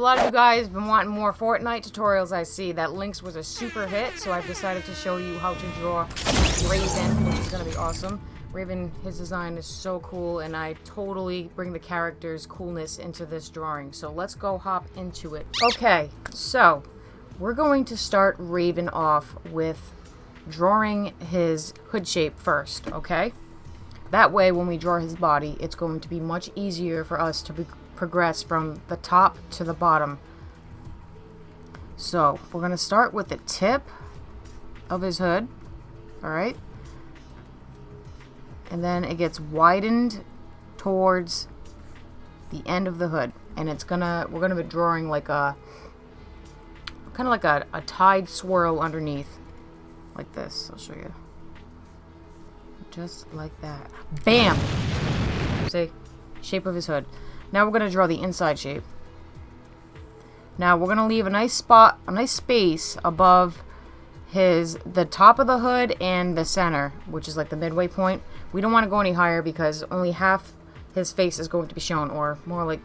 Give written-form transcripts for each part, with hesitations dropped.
A lot of you guys have been wanting more Fortnite tutorials. I see that Lynx was a super hit, so I've decided to show you how to draw Raven, which is going to be awesome. Raven, his design is so cool, and I totally bring the character's coolness into this drawing. So let's go hop into it. Okay, so we're going to start Raven off with drawing his hood shape first, okay? That way, when we draw his body, it's going to be much easier for us to progress from the top to the bottom. So we're going to start with the tip of his hood, alright? And then it gets widened towards the end of the hood. And we're gonna be drawing like a, kind of like a tide swirl underneath. Like this, I'll show you. Just like that. Bam! See? Shape of his hood. Now we're going to draw the inside shape. Now we're going to leave a nice spot, a nice space above the top of the hood and the center, which is like the midway point. We don't want to go any higher because only half his face is going to be shown, or more like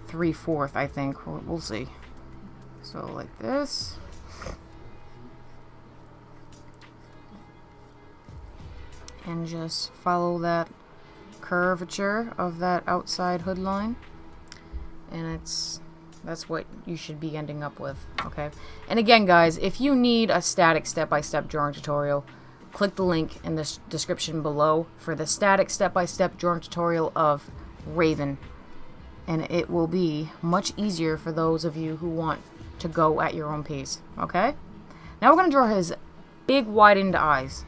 3/4, I think. We'll see. So like this. And just follow that curvature of that outside hood line, and that's what you should be ending up with, okay? And again, guys, if you need a static step-by-step drawing tutorial, click the link in the description below for the static step-by-step drawing tutorial of Raven, and it will be much easier for those of you who want to go at your own pace, okay? Now we're going to draw his big widened eyes.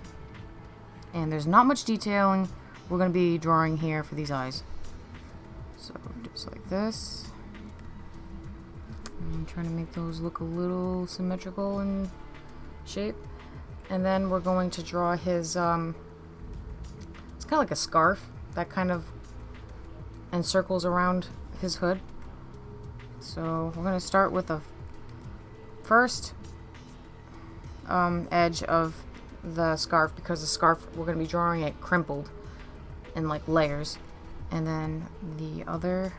And there's not much detailing we're going to be drawing here for these eyes. So just like this. I'm trying to make those look a little symmetrical in shape. And then we're going to draw his, it's kind of like a scarf that kind of encircles around his hood. So we're going to start with the first edge of the scarf, because the scarf, we're going to be drawing it crimpled in like layers, and then the other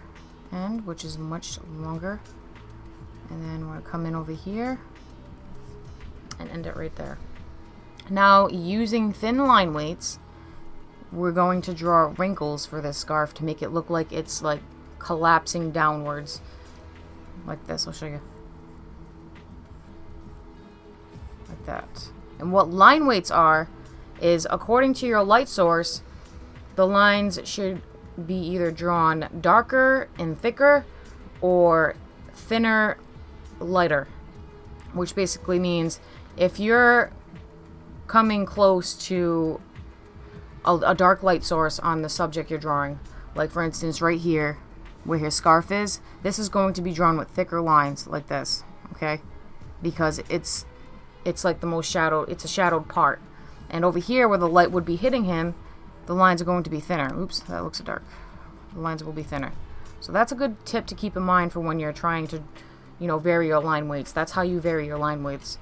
end, which is much longer, and then we're going to come in over here and end it right there. Now, using thin line weights, we're going to draw wrinkles for this scarf to make it look like it's like collapsing downwards like this. I'll show you like that. And what line weights are is, according to your light source, the lines should be either drawn darker and thicker or thinner, lighter. Which basically means if you're coming close to a dark light source on the subject you're drawing, like for instance right here where his scarf is, this is going to be drawn with thicker lines like this, okay? Because it's like the most shadowed, it's a shadowed part. And over here where the light would be hitting him, the lines are going to be thinner. Oops, that looks dark. The lines will be thinner. So that's a good tip to keep in mind for when you're trying to, you know, vary your line weights. That's how you vary your line weights.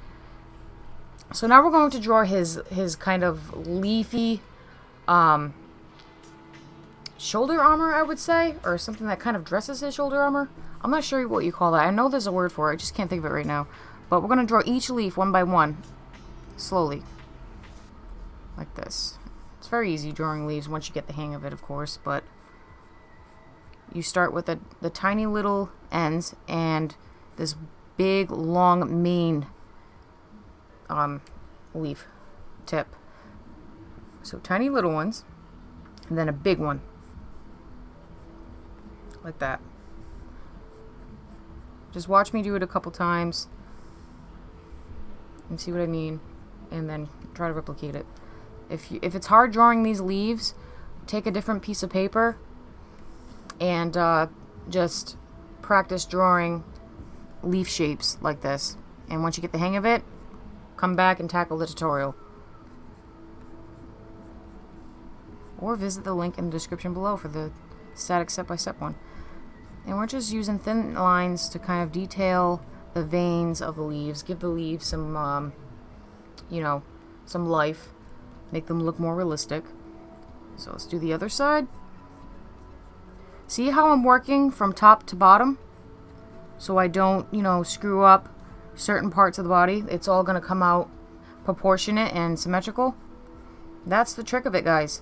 So now we're going to draw his kind of leafy shoulder armor, I would say, or something that kind of dresses his shoulder armor. I'm not sure what you call that. I know there's a word for it, I just can't think of it right now. But we're going to draw each leaf one by one, slowly, like this. It's very easy drawing leaves once you get the hang of it, of course, but you start with the tiny little ends and this big, long main leaf tip. So tiny little ones, and then a big one, like that. Just watch me do it a couple times and see what I mean, and then try to replicate it. If it's hard drawing these leaves, take a different piece of paper and just practice drawing leaf shapes like this. And once you get the hang of it, come back and tackle the tutorial. Or visit the link in the description below for the static step-by-step one. And we're just using thin lines to kind of detail the veins of the leaves, give the leaves some, you know, some life, make them look more realistic. So let's do the other side. See how I'm working from top to bottom? so I don't, you know, screw up certain parts of the body. It's all going to come out proportionate and symmetrical. That's the trick of it, guys.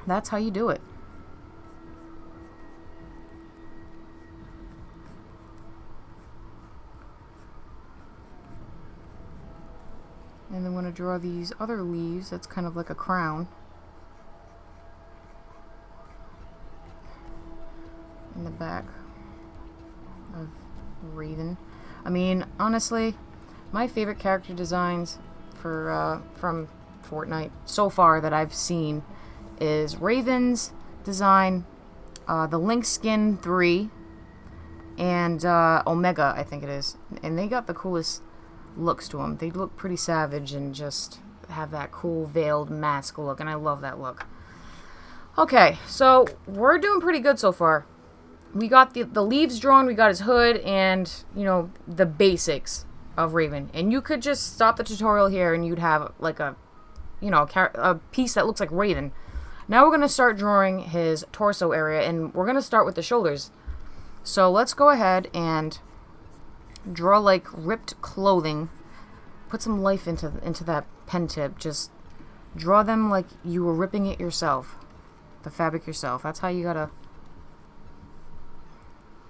That's how you do it. And then I'm going to draw these other leaves. That's kind of like a crown. In the back of Raven. I mean, honestly, my favorite character designs for from Fortnite so far that I've seen is Raven's design, the Link Skin 3, and Omega, I think it is. And they got the coolest looks to them. They look pretty savage and just have that cool veiled mask look, and I love that look. Okay, so we're doing pretty good so far. We got the leaves drawn, we got his hood, and, you know, the basics of Raven. And you could just stop the tutorial here and you'd have, like, a, you know, a piece that looks like Raven. Now we're going to start drawing his torso area, and we're going to start with the shoulders. So let's go ahead and draw, like, ripped clothing. Put some life into that pen tip. Just draw them like you were ripping it yourself. The fabric yourself. That's how you gotta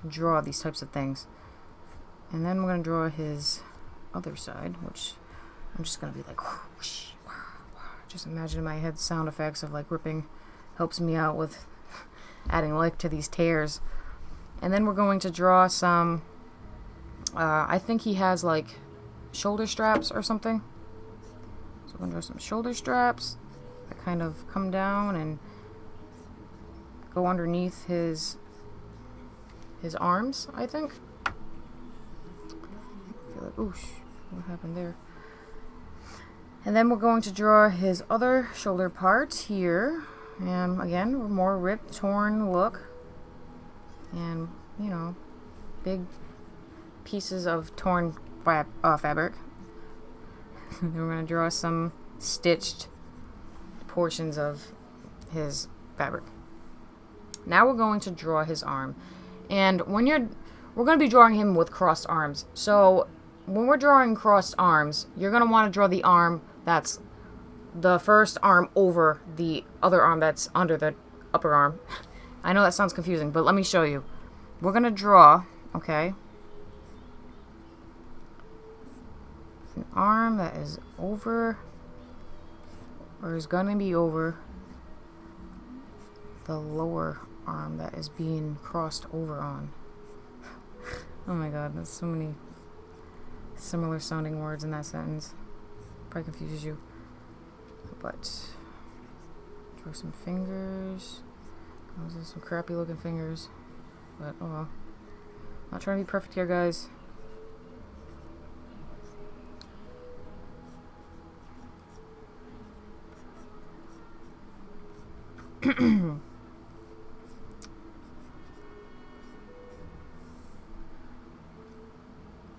draw these types of things. And then we're going to draw his other side, which I'm just going to be like, whoosh, wah, wah. Just imagine in my head sound effects of like ripping. Helps me out with adding life to these tears. And then we're going to draw some, I think he has like shoulder straps or something. So we're going to draw some shoulder straps that kind of come down and go underneath his arms, I think. I feel like, oosh, what happened there? And then we're going to draw his other shoulder part here. And again, more ripped, torn look. And, you know, big pieces of torn fabric. Then we're going to draw some stitched portions of his fabric. Now we're going to draw his arm. And we're going to be drawing him with crossed arms. So when we're drawing crossed arms, you're going to want to draw the arm that's the first arm over the other arm that's under the upper arm. I know that sounds confusing, but let me show you. We're going to draw, okay, an arm that is over, or is going to be over the lower arm that is being crossed over on. Oh my god, that's so many similar sounding words in that sentence. Probably confuses you. But draw some fingers. Those are some crappy looking fingers. But oh well. Not trying to be perfect here, guys.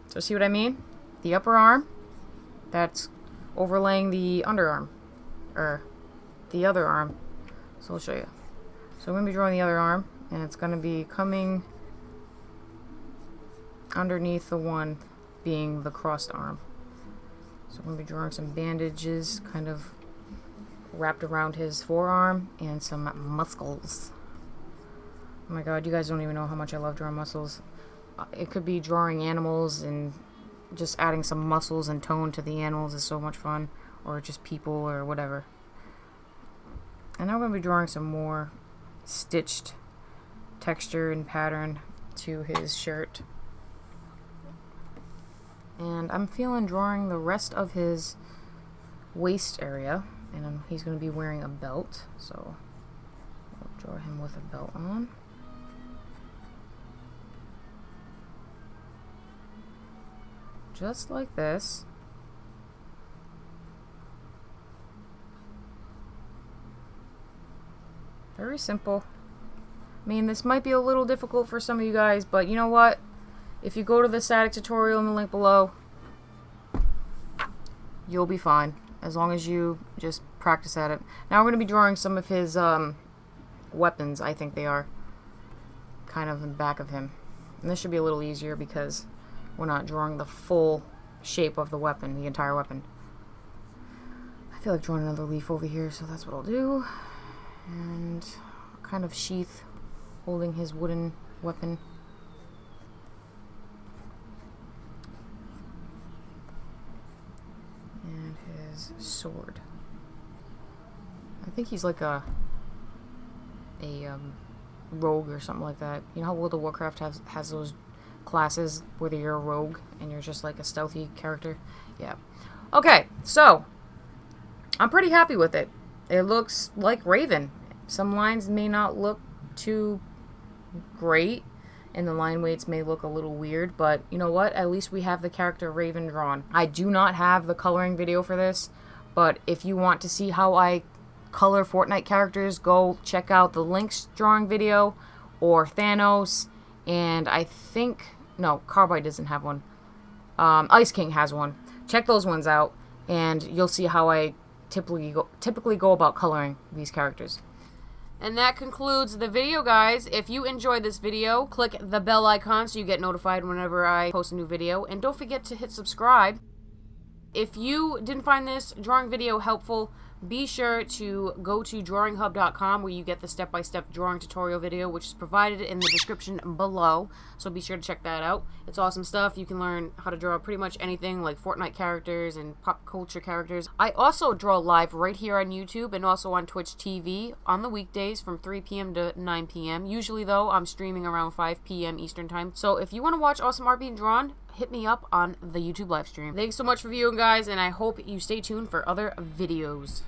So see what I mean? The upper arm, that's overlaying the underarm, or the other arm. So I'll show you. So I'm going to be drawing the other arm, and it's going to be coming underneath the one being the crossed arm. So I'm going to be drawing some bandages kind of wrapped around his forearm and some muscles. Oh my god, you guys don't even know how much I love drawing muscles. It could be drawing animals and just adding some muscles and tone to the animals is so much fun, or just people or whatever. And now I'm going to be drawing some more stitched texture and pattern to his shirt. And I'm feeling drawing the rest of his waist area, and he's going to be wearing a belt, so I'll draw him with a belt on. Just like this. Very simple. I mean, this might be a little difficult for some of you guys, but you know what? If you go to the static tutorial in the link below, you'll be fine, as long as you just practice at it. Now we're going to be drawing some of his weapons, I think they are, kind of in the back of him. And this should be a little easier because we're not drawing the full shape of the weapon, the entire weapon. I feel like drawing another leaf over here, so that's what I'll do. And kind of sheath holding his wooden weapon. And his sword. I think he's like a rogue or something like that. You know how World of Warcraft has those classes where you're a rogue and you're just like a stealthy character? Yeah. Okay, so I'm pretty happy with it. It looks like Raven. Some lines may not look too great, and the line weights may look a little weird, but you know what? At least we have the character Raven drawn. I do not have the coloring video for this, but if you want to see how I color Fortnite characters, go check out the Link's drawing video, or Thanos, and I think, no, Carbide doesn't have one. Ice King has one. Check those ones out, and you'll see how I typically go about coloring these characters. And that concludes the video, guys. If you enjoyed this video, click the bell icon so you get notified whenever I post a new video, and don't forget to hit subscribe. If you didn't find this drawing video helpful, be sure to go to DrawingHUB.com, where you get the step-by-step drawing tutorial video, which is provided in the description below. So be sure to check that out. It's awesome stuff. You can learn how to draw pretty much anything, like Fortnite characters and pop culture characters. I also draw live right here on YouTube and also on Twitch TV on the weekdays from 3 p.m. to 9 p.m. Usually, though, I'm streaming around 5 p.m. Eastern Time. So if you want to watch awesome art being drawn, hit me up on the YouTube live stream. Thanks so much for viewing, guys, and I hope you stay tuned for other videos.